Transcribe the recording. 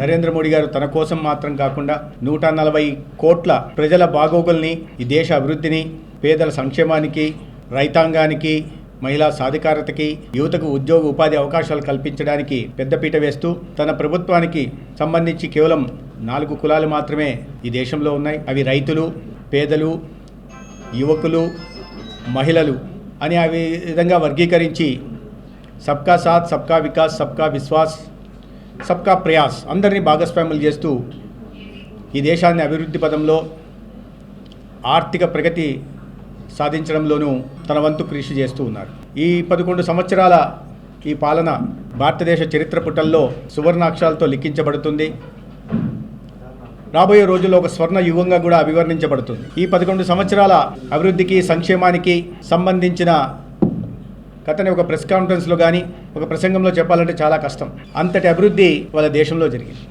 నరేంద్ర మోడీ గారు తన కోసం మాత్రం కాకుండా 140 కోట్ల ప్రజల బాగోగుల్ని, ఈ దేశ అభివృద్ధిని, పేదల సంక్షేమానికి, రైతాంగానికి, మహిళా సాధికారతకి, యువతకు ఉద్యోగ ఉపాధి అవకాశాలు కల్పించడానికి పెద్దపీట వేస్తూ తన ప్రభుత్వానికి సంబంధించి కేవలం 4 కులాలు మాత్రమే ఈ దేశంలో ఉన్నాయి. అవి రైతులు, పేదలు, యువకులు, మహిళలు అని ఆ విధంగా వర్గీకరించి సబ్కా సాత్, సబ్కా వికాస్, సబ్కా విశ్వాస్, సబ్కా ప్రయాస్ అందరినీ భాగస్వాములు చేస్తూ ఈ దేశాన్ని అభివృద్ధి పదంలో ఆర్థిక ప్రగతి సాధించడంలోనూ తన వంతు కృషి చేస్తూ ఉన్నారు. ఈ 11 సంవత్సరాల ఈ పాలన భారతదేశ చరిత్ర పుటల్లో సువర్ణాక్షరాలతో లిఖించబడుతుంది. రాబోయే రోజుల్లో ఒక స్వర్ణ యుగంగా కూడా అభివర్ణించబడుతుంది. ఈ 11 సంవత్సరాల అభివృద్ధికి, సంక్షేమానికి సంబంధించిన కథని ఒక ప్రెస్ కాన్ఫరెన్స్లో కానీ, ఒక ప్రసంగంలో చెప్పాలంటే చాలా కష్టం. అంతటి అభివృద్ధి వాళ్ళ దేశంలో జరిగింది.